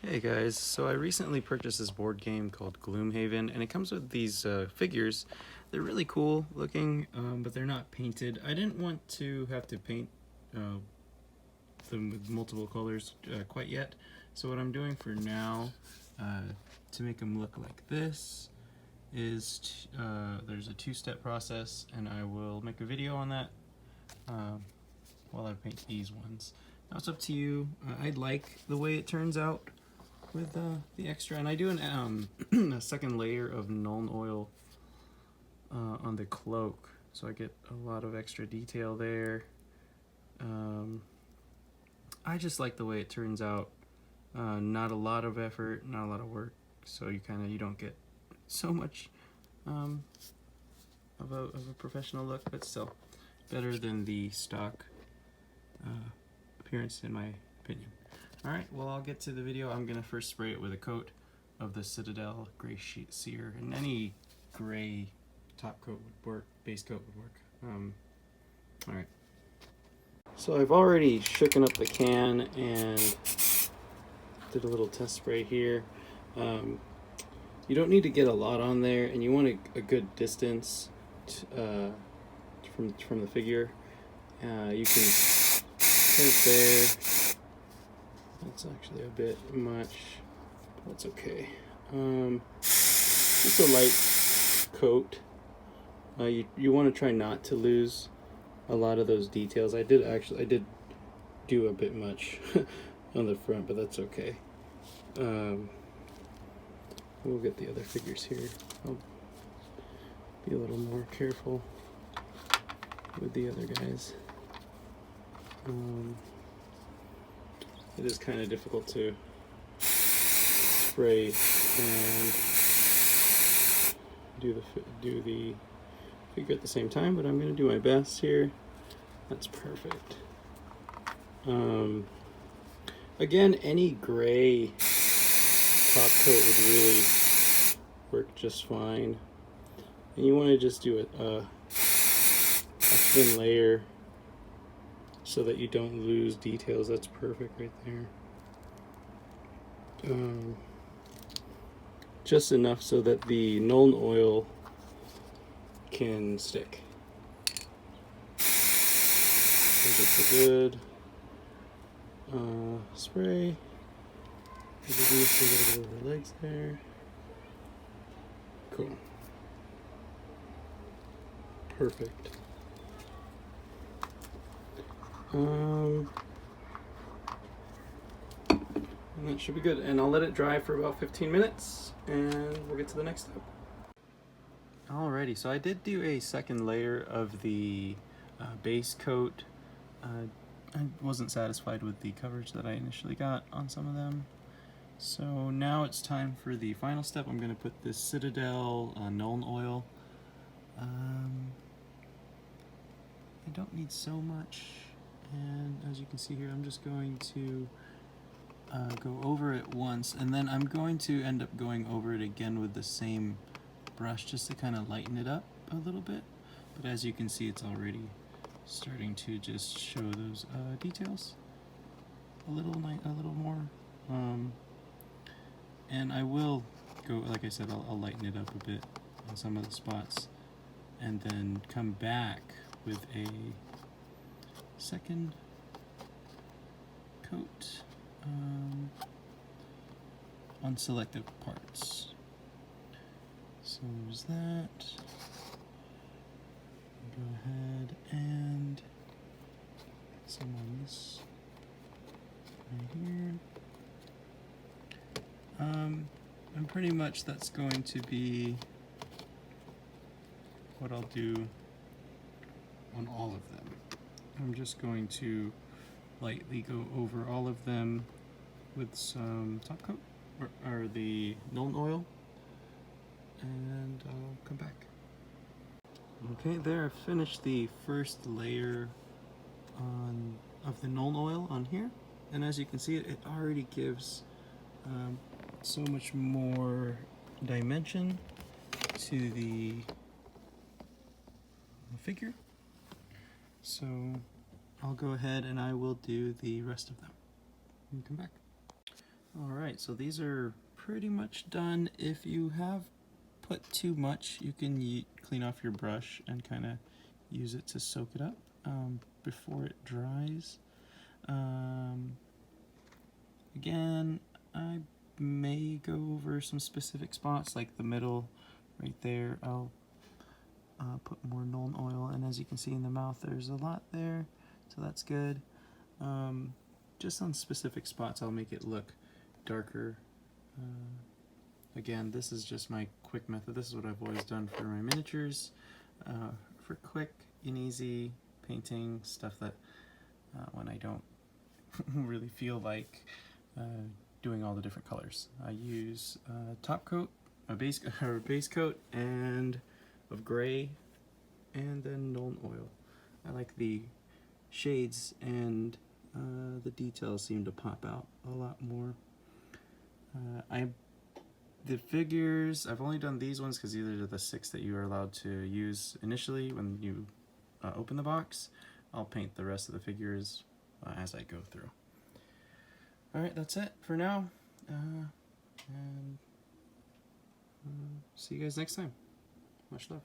Hey guys, so I recently purchased this board game called Gloomhaven, and it comes with these figures. They're really cool looking, but they're not painted. I didn't want to have to paint them with multiple colors quite yet, so what I'm doing for now to make them look like this is there's a two-step process, and I will make a video on that while I paint these ones. Now it's up to you. I like the way it turns out with the extra, and I do a second layer of Nuln Oil on the cloak, so I get a lot of extra detail there. I just like the way it turns out. Not a lot of effort, not a lot of work, so you don't get so much of a professional look, but still better than the stock appearance in my opinion. Alright, well, I'll get to the video. I'm going to first spray it with a coat of the Citadel Gray Sear, and any gray top coat would work, base coat would work. Alright. So I've already shooken up the can and did a little test spray here. You don't need to get a lot on there, and you want a good distance from the figure. You can put it there. That's actually a bit much. That's okay. Just a light coat. You want to try not to lose a lot of those details. I did do a bit much on the front, but that's okay. We'll get the other figures here. I'll be a little more careful with the other guys. It is kind of difficult to spray and do the figure at the same time, but I'm going to do my best here. That's perfect. Again, any gray top coat would really work just fine. And you want to just do a thin layer so that you don't lose details. That's perfect right there. Just enough so that the Nuln Oil can stick. So just a good spray. Reduce a little bit of the legs there. Cool. Perfect. And that should be good. And I'll let it dry for about 15 minutes, and we'll get to the next step. Alrighty, so I did do a second layer of the base coat. I wasn't satisfied with the coverage that I initially got on some of them. So now it's time for the final step. I'm going to put this Citadel Nuln Oil. I don't need so much, and as you can see here, I'm just going to go over it once, and then I'm going to end up going over it again with the same brush just to kind of lighten it up a little bit. But as you can see, it's already starting to just show those details a little more. And I will go, like I said, I'll lighten it up a bit on some of the spots, and then come back with a second coat on selective parts. So there's that. Go ahead and get some on this right here. And pretty much that's going to be what I'll do on all of them. I'm just going to lightly go over all of them with some top coat or the Nuln Oil, and I'll come back. Okay, there, I've finished the first layer of the Nuln Oil on here, and as you can see, it already gives so much more dimension to the figure. So I'll go ahead and I will do the rest of them and come back. Alright, so these are pretty much done. If you have put too much, you can clean off your brush and kind of use it to soak it up before it dries. Again, I may go over some specific spots, like the middle right there. I'll put more Nuln Oil, and as you can see in the mouth, there's a lot there, so that's good. Just on specific spots, I'll make it look darker. Again, this is just my quick method. This is what I've always done for my miniatures, for quick and easy painting, stuff that when I don't really feel like doing all the different colors. I use top coat, a base coat, and of gray, and then Nuln Oil. I like the shades, and the details seem to pop out a lot more. The figures, I've only done these ones because these are the 6 that you are allowed to use initially when you open the box. I'll paint the rest of the figures as I go through. Alright, that's it for now. And see you guys next time. Much love.